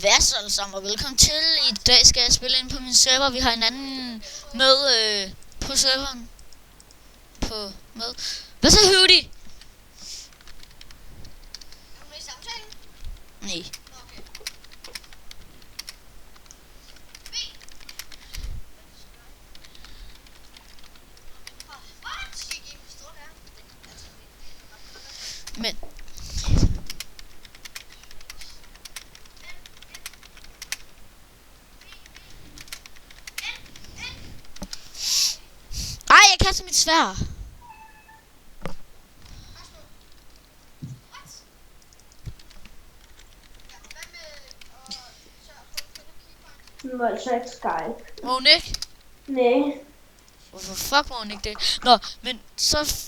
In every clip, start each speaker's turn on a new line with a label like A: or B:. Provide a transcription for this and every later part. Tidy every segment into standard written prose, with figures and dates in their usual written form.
A: Hvad så alle sammen, og velkommen til. I dag skal jeg spille ind på min server. Vi har en anden med på serveren. Med. Hvad så, Høvdi? Nej. Men jeg kaster mit sværd.
B: Hun var altså ikke Skype.
A: Må hun ikke?
B: Nej.
A: Hvorfor fuck må hun ikke det? Nå, men så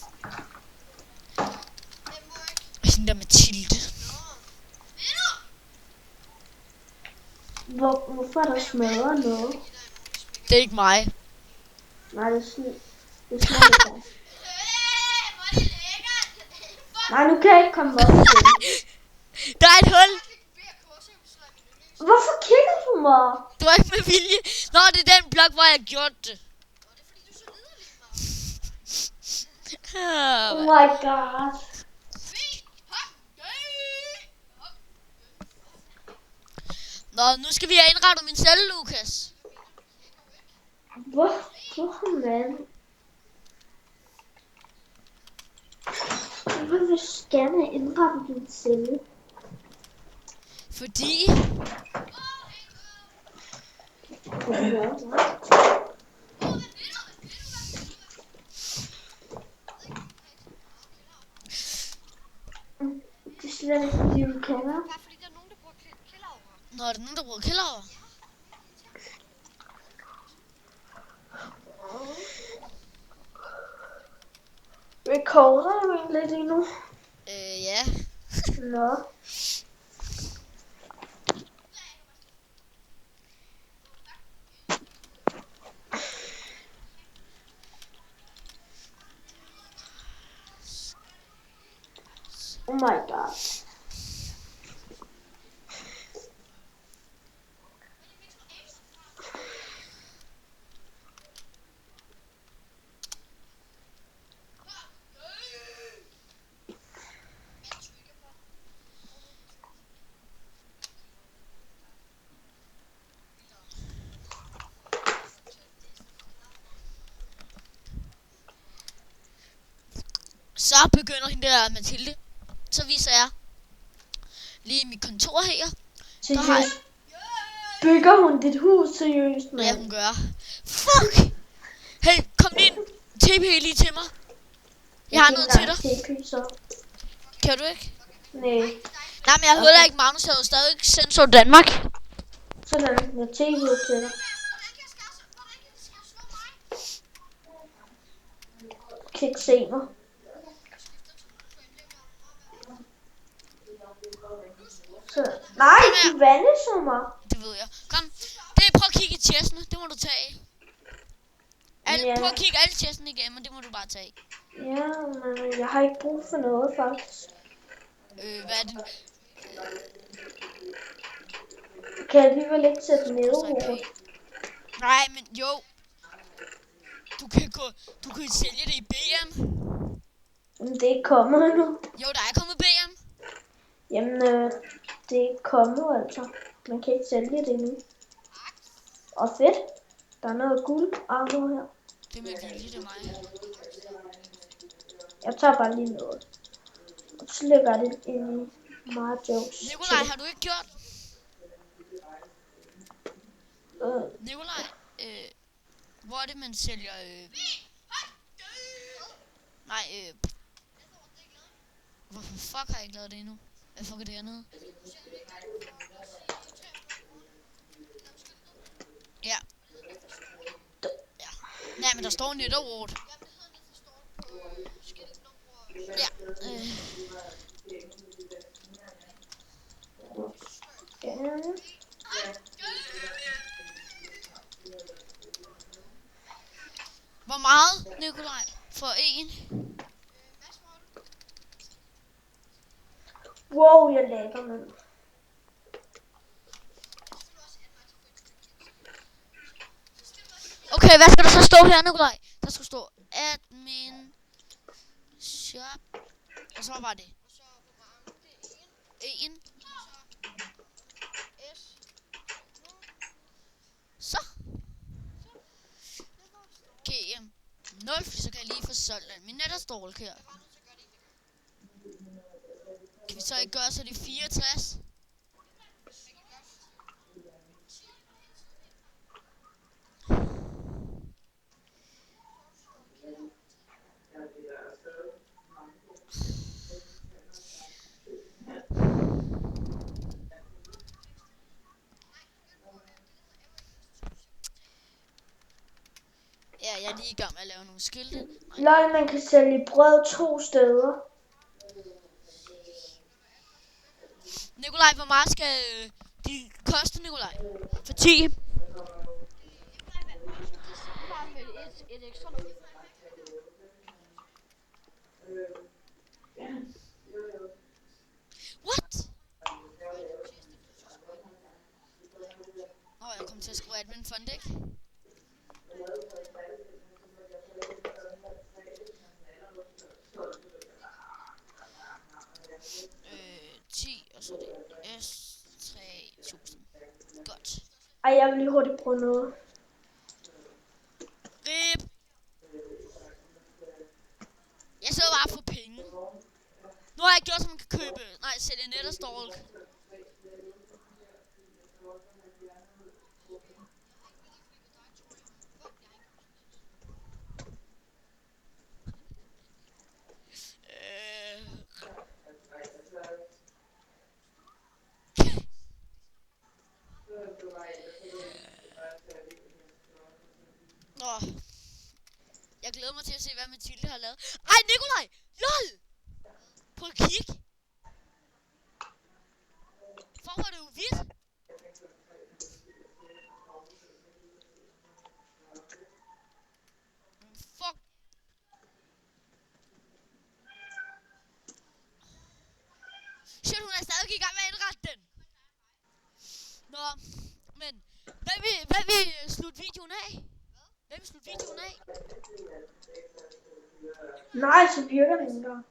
A: hende der Mathilde.
B: Hvorfor er der smadret noget?
A: Det er ikke mig.
B: Nej, det er smadret. Nej, nu kan jeg ikke komme op til.
A: Der er et hul.
B: Hvorfor kigger du mig?
A: Det var ikke med vilje. Nå, det er den blok, hvor jeg gjorde det.
B: Oh my god.
A: Nå, nu skal vi have indrettet min celle, Lukas.
B: Hvorfor, mand? Hvorfor vil du gerne indrette din celle?
A: Fordi
B: Det er slet ikke fordi du kender.
A: Nå, er der nogen, der bruger kælder?
B: Recorder du egentlig lige nu?
A: Ja.
B: Nå. Oh my god.
A: Så begynder hende der Mathilde. Så viser jeg lige mit kontor her. Der har jeg...
B: Bygger hun dit hus seriøst,
A: Ja,
B: mand?
A: hun gør. Fuck! Hey, kom ind. TP lige til mig. Jeg har noget til dig.
B: TP, så.
A: Kan du ikke?
B: Nej.
A: Nej, men jeg hører heller ikke Magnus. Jeg er jo stadig Sensor Danmark.
B: Sådan, jeg TP til dig. Du kan ikke se mig. Så. Nej, du vandet mig.
A: Det ved jeg. Kom. Prøv at kigge i chestene. Det må du tage.
B: Ja.
A: Prøv at kigge alle chestene igennem, og det må du bare tage.
B: Ja, men jeg har ikke brug for noget, faktisk.
A: Hvad er det?
B: Kan jeg alligevel ikke sætte ned
A: Så
B: over?
A: okay. Nej, men jo. Du kan sælge det i BM.
B: Men det er ikke kommet endnu.
A: Jo, der er kommet BM.
B: Jamen, det er ikke kommet, altså. Man kan ikke sælge det endnu. Og fedt. Der er noget guld armor her.
A: Det er med vilje, det er mig.
B: Jeg tager bare lige noget. Og så lægger jeg det ind i Marjos.
A: Nikolaj, har du ikke gjort? Nikolaj, hvor er det, man sælger... Nej, hvorfor fuck har jeg ikke lavet det endnu? Hvad fuck er det hernede? Ja. Ja. Nej, men der står Netherward. Ja. Hvor meget, Nikolaj? For en?
B: Wow, jeg lægger, mand.
A: stå her, Nikolaj. Der skulle stå admin shop. Og så var det 1. Så. GM 0, fordi så kan jeg lige få solgt den. Min net er strålet her. Kan vi så ikke gøre, så det er 64? Ja, jeg er lige i gang med at lave nogle skilte.
B: Lol, man kan sælge brød 2 steder.
A: Nikolaj, hvor meget skal de koste, Nikolaj? For 10. Et ekstra nummer. What? Jeg kom til at skrive admin fund, ikke? 10, og så er det S3000. Godt.
B: Ej, jeg vil lige hurtigt prøve noget.
A: Rip! Jeg sidder bare for penge. Nu har jeg gjort, så man kan købe... Nej, sælge Netherstall. Jeg glæder mig til at se, hvad Mathilde har lavet. Ej, Nikolaj! LOL! Prøv at kigge. Hvor var det jo hvidt? Fuck. Shit, hun er stadig i gang med at indrette den. Nå, men hvad vil slutte videoen af? Hvem vil slutte videoen af?
B: Nej, så virker den ikke.